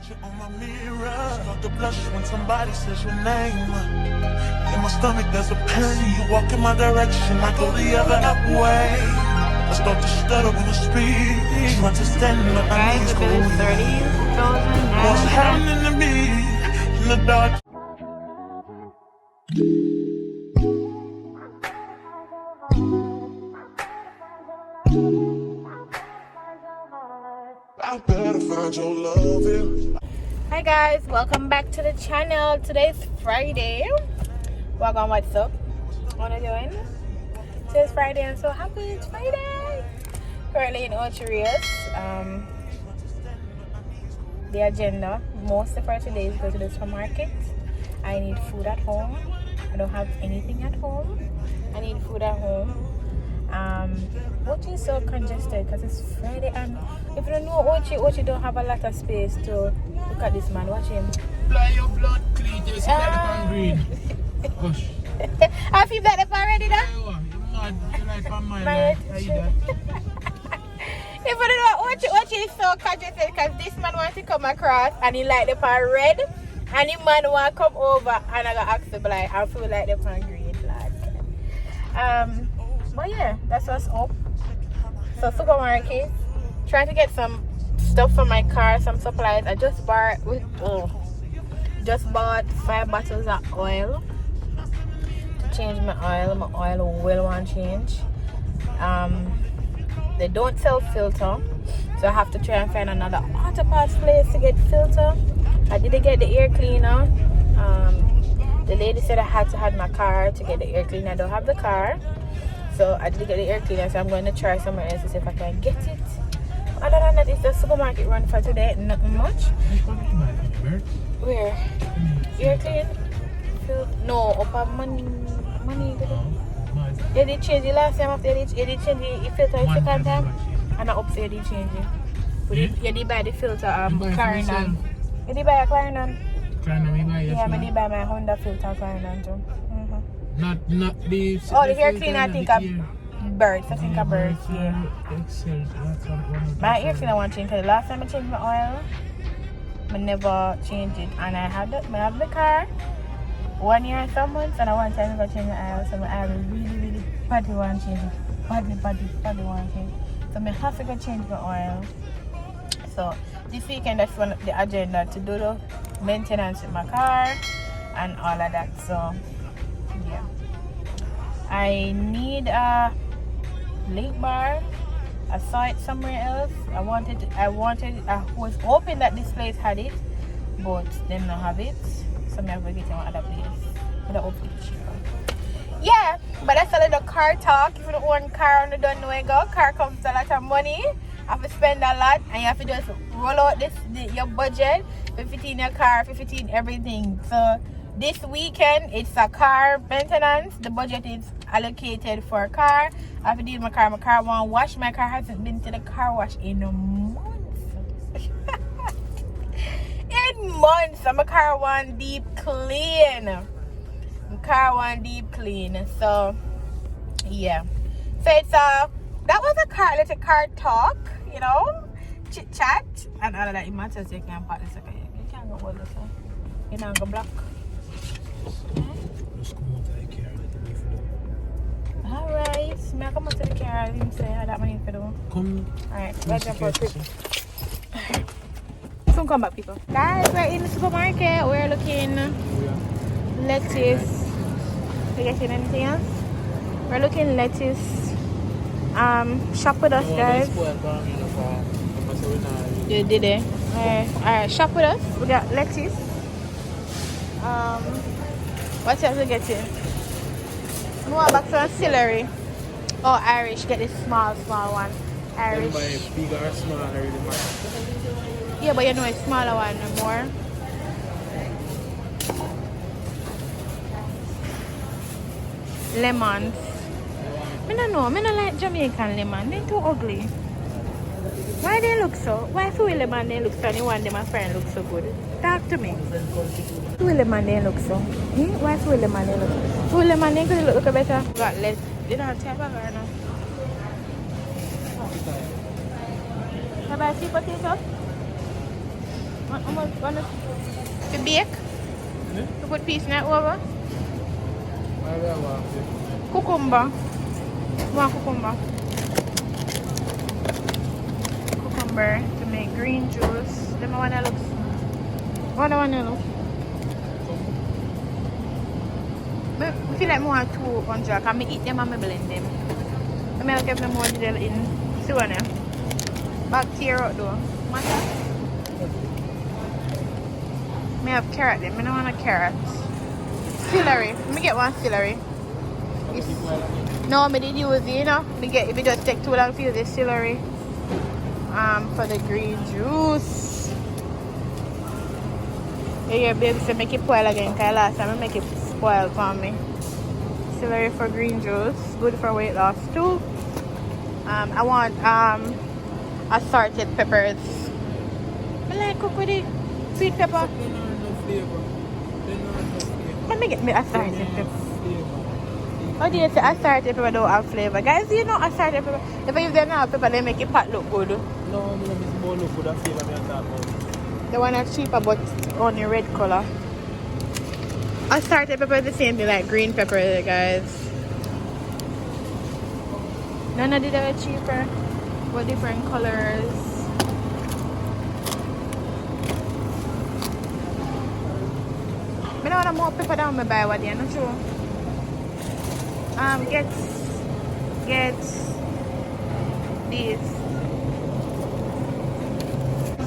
On my mirror, start to blush when somebody says your name. In my stomach there's a pain. You walk in my direction, I go the other way. I start to stutter when I speak. Trying to stand in my eyes. The bill is 30,000. What's happening to me in the dark? I better find your loving. Hi guys, welcome back to the channel. Today's Friday. Welcome, what's up? What are you doing? Today's Friday. I'm so happy it's Friday. Currently in Ocherias. The agenda most of our today is go to the supermarket. I need food at home. I don't have anything at home. I need food at home. Ochi is so congested because it's Friday, and if you don't know Ochi don't have a lot of space to look at this man. Watch him. Fly your blood clean, you see that green. Hush. I feel that already there. You're mad. You like on my life. How you that? If you don't know, Ochi is so congested because this man wants to come across and he like the pan red, and the man want to come over and I got asked to like I feel like the pan green, lad. But yeah, that's what's up. So supermarket, trying to get some stuff for my car, some supplies. I just bought 5 bottles of oil to change my oil. My oil will want change. They don't sell filter, so I have to try and find another auto parts place to get filter. I didn't get the air cleaner. The lady said I had to have my car to get the air cleaner. I don't have the car. So I did get the air cleaner, so I'm going to try somewhere else to see if I can get it. Other than that, it's the supermarket run for today. Nothing much. Where? Air clean? No, up at money. They did change the last time after they did change the filter the second time. And upstairs they change it. But you did buy the filter Clarinon. You did buy a Clarinon? Clarinon, you buy it? Yeah, I did buy my Honda filter Clarinon too. Not the... Oh, the hair cleaner, I think of birds. I think of birds, yeah. My hair cleaner I want to change because the last time I changed my oil, I never changed it. And I have the car 1 year and some months, and I want to never change my oil. So my oil really badly want to change it. Badly want to change it. So I have to go change my oil. So this weekend, that's one of the agenda to do the maintenance with my car and all of that. So yeah, I need a link bar. I saw it somewhere else. I was hoping that this place had it, but they don't have it, so I'm gonna get it on other place. But I hope it's cheaper. Yeah, but that's a little car talk. If you don't own a car and you don't know where you go, car comes with a lot of money. You have to spend a lot, and you have to just roll out your budget, 15 your car, 15 everything. So this weekend, it's a car maintenance. The budget is allocated for a car. I have to deal with my car. My car won't wash. My car hasn't been to the car wash in months. In months. And my car won't deep clean. My car won't deep clean. So, yeah. So, it's that was a little car talk, you know. Chit chat. And all of that. It matters. You can't part this. You can't go all this. You can't go block. Alright, I come to the car and say how that money for do. Come. Alright, let's jump for a trip. Soon come back, people. Guys, we're in the supermarket. We're looking lettuce. We getting anything else? We're looking lettuce. Shop with us, guys. You did it. Alright, shop with us. We got lettuce. What else we getting? More back to celery. Oh, Irish. Get this small one. Irish. Big or small, really matter. Yeah, but you know a smaller one more. Lemons. I don't know. I don't like Jamaican lemon. They're too ugly. Why they look so? Why Fui lemon they look so? And the one that my friend looks so good. Talk to me. Fui lemon they look so. Why Fui lemon they look so? Fui lemon they could look better. Got less. They don't have type of or no? Can I buy sweet potato? One to bake? To put piece in that over? Cucumber. One cucumber. Cucumber to make green juice. Let me wanna look. One look. I feel like more 200. I can eat them and I blend them. I may give them more gel in. See what now? Back tear out though. Matter? I have carrot then. I don't want a carrot. Celery. Let me get one celery. No, I did use it, you know. If it just take too long to use the celery. For the green juice. Yeah, baby, so make it spoil again. Because last time I make it spoil for me. Celery for green juice. Good for weight loss too. I want assorted peppers. I like cook with it. Sweet pepper. Let me get me assorted pepper. How do you say assorted pepper don't have flavor? Guys, you know assorted pepper. If you don't have pepper, they make it pot look good. No, I mean, it's more look good. I feel like I'm talking about. The one that's cheaper but only red color. Assorted pepper is the same thing like green pepper, guys. None of them are cheaper, but different colors. I don't want more pepper than I buy what I'm not sure. Get these.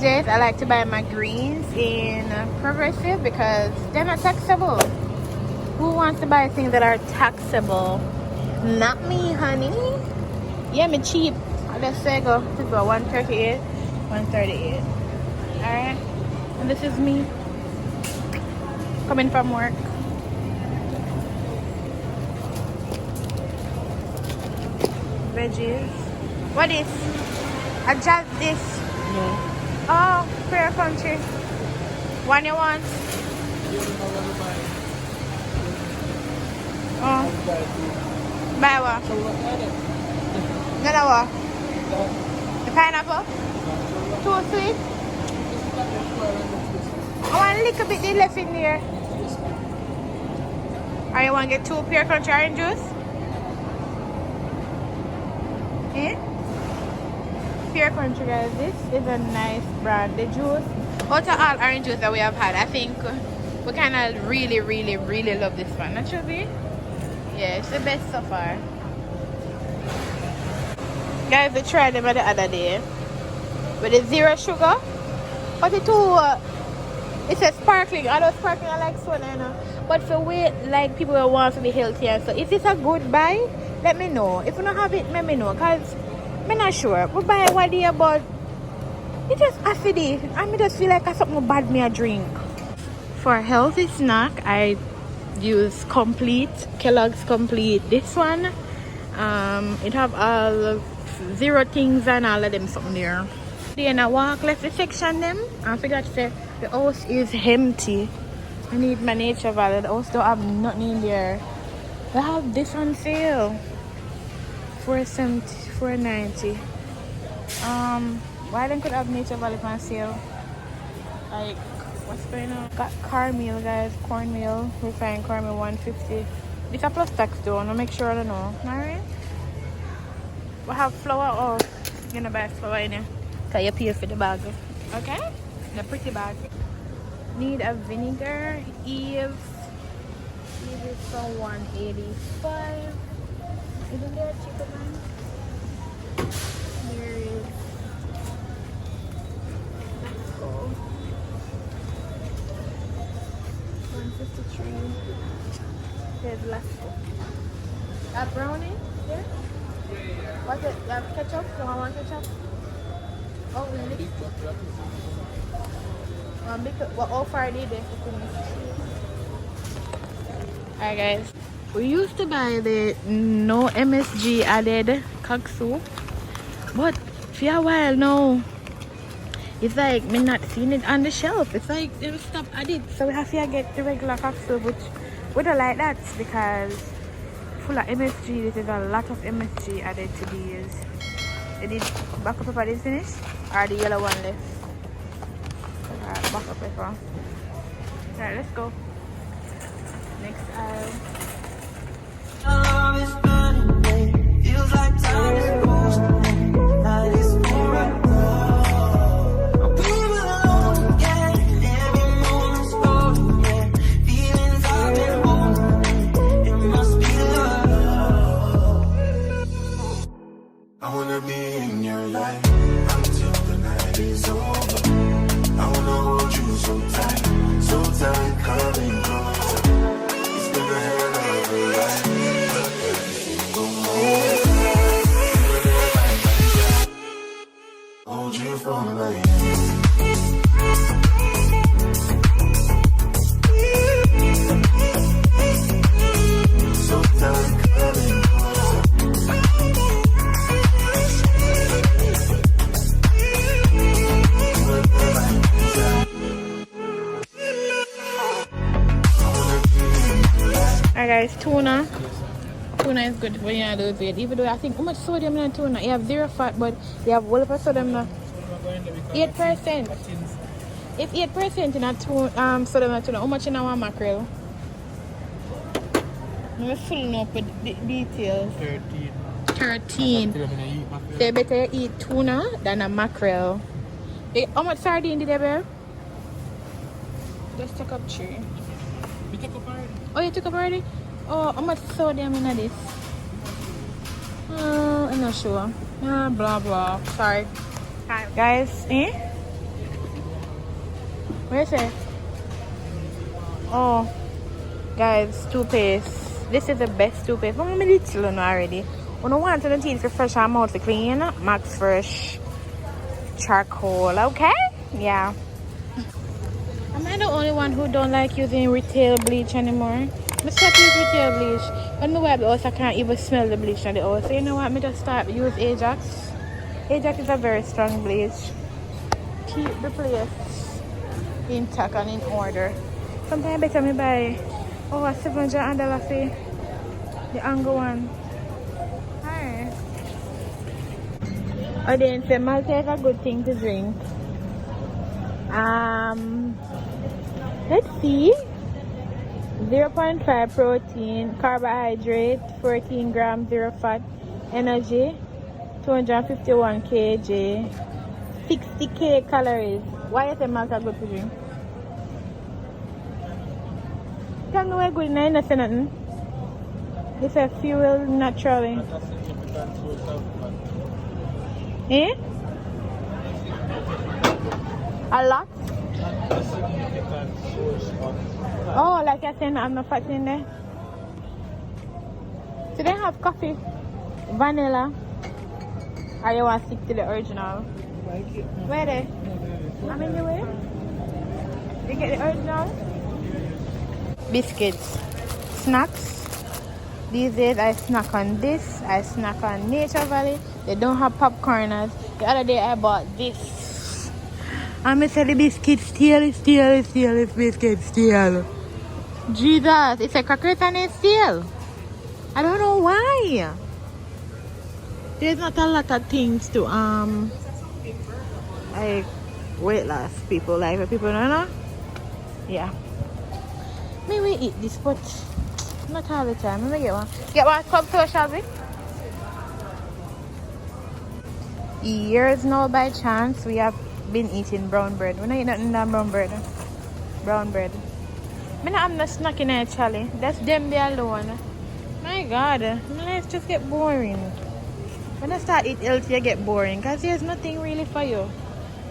Yes, I like to buy my greens in Progressive because they're not taxable. Who wants to buy things that are taxable? Not me, honey. Yeah, me cheap. Let's say go to go 138, 138. Alright. And this is me coming from work. Veggies. What is? Adjust this. No. Oh, prayer country. One you want? Oh. Buy what? Another what? The pineapple? Too sweet? I want a little bit left in there. Or you want to get 2 pure country orange juice? Eh? Pure country, guys. This is a nice brand. The juice, out of all orange juice that we have had, I think we kind of really love this one. That should be. Yeah, it's the best so far. Guys, we tried them the other day with the 0 sugar, but it too. It says sparkling. I know sparkling I like soda, you know. But for weight, like people who want to be healthier, so is this a good buy? Let me know. If you don't have it, let me know. Cause I'm not sure. We buy one day, but it just acidic. I just feel like I something bad me a drink. For a healthy snack, I use Complete, Kellogg's Complete. This one, it have all 0 things and all of them something there. Then I walk left the section them. I forgot to say the house is empty. I need my Nature Valley. The house don't have nothing in there. They have this on sale. $4.70, $4.90. Why they could have Nature Valley on sale? Like, what's going on? Got cornmeal, guys. Cornmeal. Refined cornmeal, $1.50. It's a plus tax though. I want to make sure I don't know. Alright. We have flour. Oh, you're gonna buy flour in here. Cause you pay for the bag. Okay? The pretty bag. Need a vinegar. Eve is for $1.85. Isn't there a cheaper one? There is. Let's go. 153. There's Lasco. That brownie? Yeah? What's it? You have ketchup? You want ketchup? Oh, really? What offer are they there for Alright guys. We used to buy the no MSG added kaksu. But for a while now, it's like me not seeing it on the shelf. It's like they will stop added. So we have to get the regular kaksu, but we don't like that because full of MSG. There's a lot of MSG added to these. They did black pepper did finish, or the yellow one left. cheaper. Alright, let's go. Next aisle. Love is burning, babe. Feels like time is frozen. Night is for right now. I'm feeling alone, yeah. Every moment's golden, yeah. Feelings I've been holding. It must be love. I wanna be in your life until the night is over. I wanna hold you so tight, coming closer. It's been a hell of a ride, but everything go hold you for my hand. So tight, coming closer. Alright guys, tuna. Tuna is good when you lose weight. Even though I think how much sodium in tuna? You have 0 fat, but you have whole of sodium now. 8%. If 8% in a tuna, sodium in tuna, how much in our mackerel? I'm filling up with details. 13. So you better eat tuna than a mackerel. How much sardine did you have? Just take up 3. You took up already? Oh, you took up already? Oh, how much sodium in this? I'm not sure. Blah blah. Sorry. Hi. Guys, where is it? Oh, guys, toothpaste. This is the best toothpaste. I'm little already. When I want to the teeth to fresh and mouth to clean, Max Fresh charcoal. Okay? Yeah. Am I the only one who don't like using retail bleach anymore? I stop using retail bleach. When I wipe the house, I can't even smell the bleach on the house. So you know what? I just start use Ajax. Ajax is a very strong bleach. Keep the place intact and in order. Sometimes better me buy $700 for the angle one. Alright. I didn't say milk is a good thing to drink. Let's see. 0.5 protein, carbohydrate, 14 grams, 0 fat, energy, 251 kg, 60k calories. Why is the milk a good to drink? Tell me where good now, not say nothing. It's a fuel naturally. Eh? A lot? Oh, like I said, I'm not fat in there. So they have coffee, vanilla, or you want to stick to the original? Where they? I'm in the way. You get the original? Biscuits, snacks. These days I snack on this. I snack on Nature Valley. They don't have popcorners. The other day I bought this. I'm gonna say the biscuit steel, biscuit steel. Jesus, it's a crackers and it's steel. I don't know why. There's not a lot of things to like weight loss people, like people don't know. Yeah. Maybe we eat this, but not all the time. Let me get one. Get one cup to shall we? Years now by chance we have been eating brown bread. We're not eating nothing than brown bread. Brown bread. I'm not snacking actually. That's them there alone. My God, life just get boring. When I start eat healthy, you get boring because there's nothing really for you.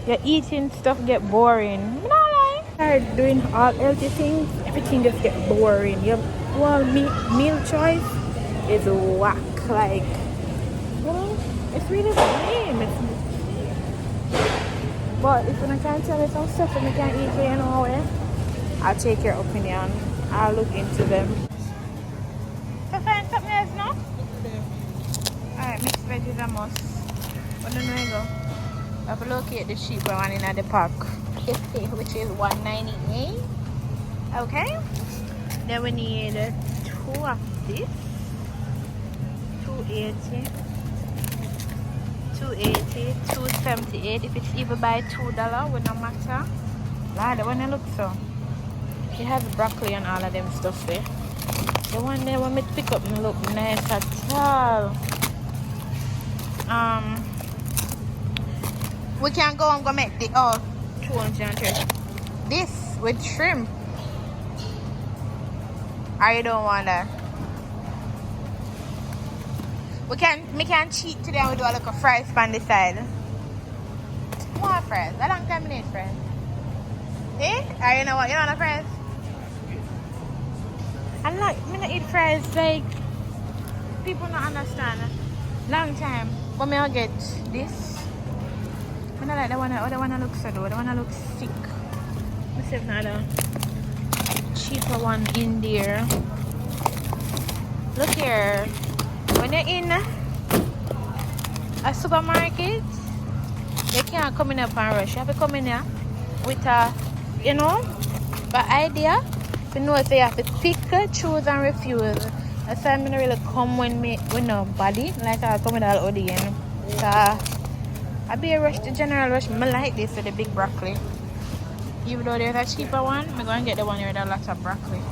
You're eating stuff get boring. No lie. Start doing all healthy things, everything just get boring. Your whole meal choice is whack. Like, it's really lame. But if I can't tell you some stuff that I can't eat, you know, I'll take your opinion. I'll look into them. So find something else now? Alright, mixed veggies are must. But then we go. I have to locate the cheaper one in the park. Which is $1.98. Okay. Then we need 2 of this. $2.80. $2.80. $2.78. If it's even by $2, would not matter. Lord, the one that looks so. It has broccoli and all of them stuff there. The one there when me pick up and look nice at all. We can go and go make the 230. This with shrimp. I don't want that. We can cheat today and we do a little fries on the side. More fries. I don't time we need fries. Eh? Or you know what? You don't want fries? I not eat fries like people don't understand. Long time. But me I'll get this. I don't like the one that looks so though. The one that looks sick. Let's see if another cheaper one in there. Look here. When you're in a supermarket, you can't come in up and rush. You have to come in here with a, you know, an idea. You know, so you have to pick, choose and refuse. That's why I'm not really come with nobody. Like I come with all audience. So I be a rush, the general rush. I like this with the big broccoli. Even though there's a cheaper one, I'm going to get the one with a lot of broccoli.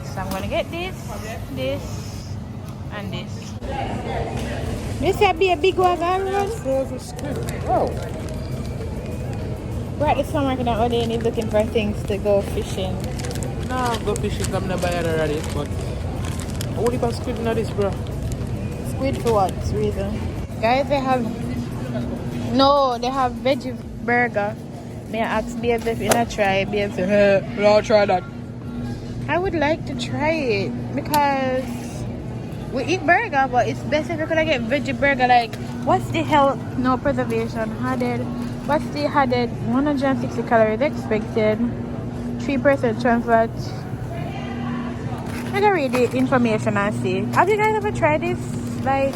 So I'm going to get this, and this. This will be a big one, Oh. We're at the supermarket and Odin is looking for things to go fishing. Nah, go fishing, I'm not buying already, but I want to squid in this, bro. Squid for what reason? Guys, they have veggie burger. May I ask BF if you not try BF? I'll try that. I would like to try it because we eat burger, but it's best if you could get veggie burger. Like, what's the health? No preservation added. What's the added? 160 calories expected. 3% trans fat. I can read the information and see. Have you guys ever tried this? Like,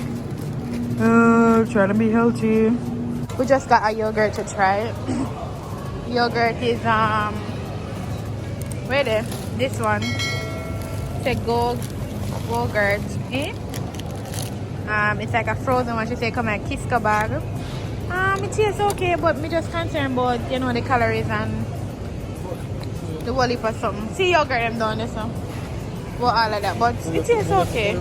trying to be healthy. We just got a yogurt to try. Yogurt is where there? This one. It's a Go-Gurt. It's like a frozen one. She say come and Kiska bag. It tastes okay, but me just concerned about the calories and the wally for something. See yogurt them down there, so well, all of that, but it tastes okay.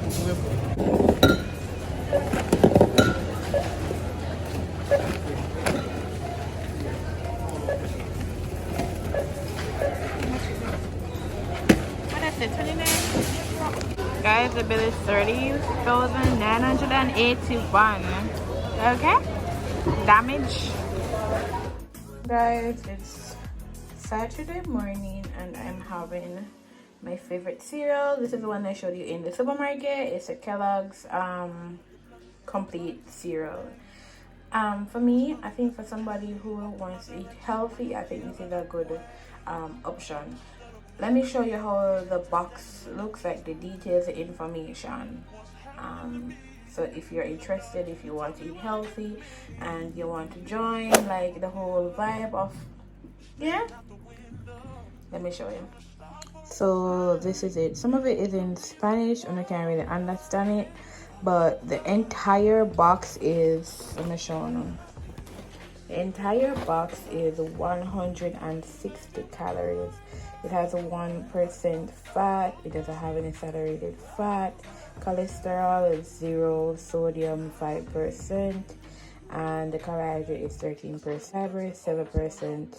Guys, the bill is 30,981. Okay? Damage. Guys, it's Saturday morning and I'm having my favorite cereal. This is the one I showed you in the supermarket. It's a Kellogg's complete cereal. For me, I think for somebody who wants to eat healthy, I think this is a good option. Let me show you how the box looks like, the details, the information. So if you're interested, if you want to eat healthy and you want to join like the whole vibe of, yeah, let me show you. So this is it. Some of it is in Spanish and I can't really understand it, but the entire box is, let me show you. The entire box is 160 calories. It has a 1% fat. It doesn't have any saturated fat. Cholesterol is 0. Sodium 5%. And the carbohydrate is 13%. Fiber 7%.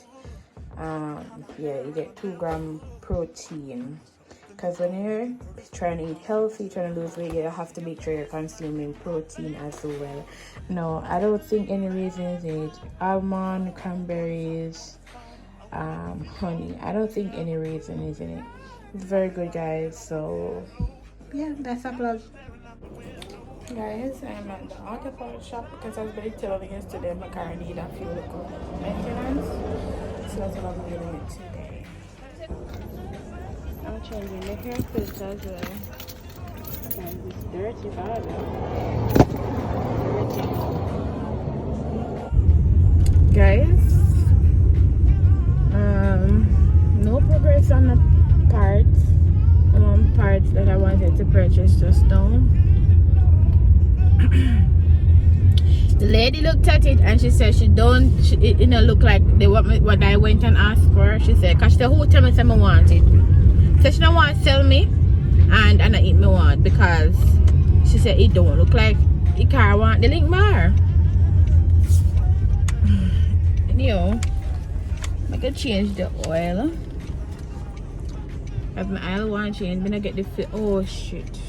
Yeah, you get 2 gram protein. Because when you're trying to eat healthy, trying to lose weight, you have to make sure you're consuming protein as well. No, I don't think any reasons in it. Almond, cranberries, honey. I don't think any reason is in it. It's very good, guys. So yeah, that's a plug. Guys, I'm at the auto part shop because I was very telling yesterday my car need a few little maintenance. So that's what I'm doing it today. I'm changing the hair filter as well. Guys, it's dirty, bad. Guys, no progress on the parts that I wanted to purchase just now. The lady looked at it and she said she it you know look like what I went and asked for. She said, cause the whole time I said I want it. So she don't want to sell me and I eat me want because she said it don't look like the car want the link bar. You know, I could change the oil. If my oil want to change, then I get the oh shit.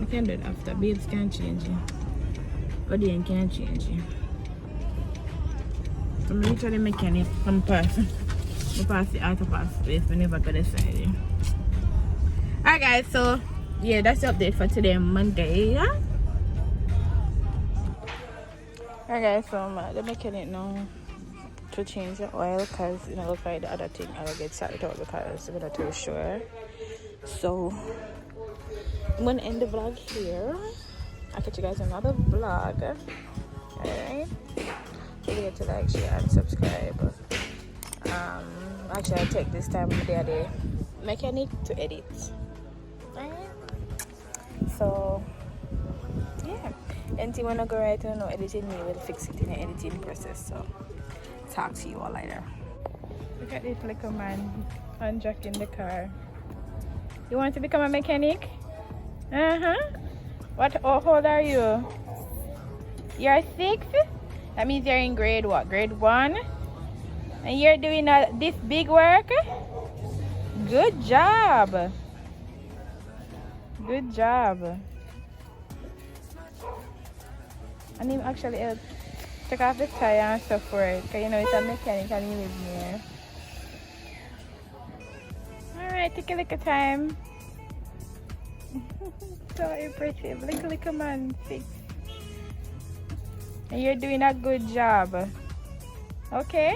I can do it after. Babes can't change it. Odin can't change it. So I'm literally mechanic. I'm passing. I pass the auto pass space whenever I go decide it. Alright guys, so yeah, that's the update for today, Monday. Yeah? Alright guys, so I'm at the mechanic now to change the oil because you know look like the other thing I will get started out because I'm not too sure. So I'm gonna end the vlog here. I'll catch you guys in another vlog. Alright. Don't forget to like, share, and subscribe. Actually I'll take this time of the day mechanic to edit. Alright. So yeah. Anything wanna go right or no editing, me will fix it in the editing process. So talk to you all later. Look at this little man unjacking the car. You want to become a mechanic? What? How old are you? You're 6? That means you're in grade what? Grade 1? And you're doing this big work? Good job. Good job. And him actually help take off the tire and stuff for it. Because you know it's a mechanic and he lives near. Alright, take a look at time. So impressive. Little man, 6. And you're doing a good job. Okay?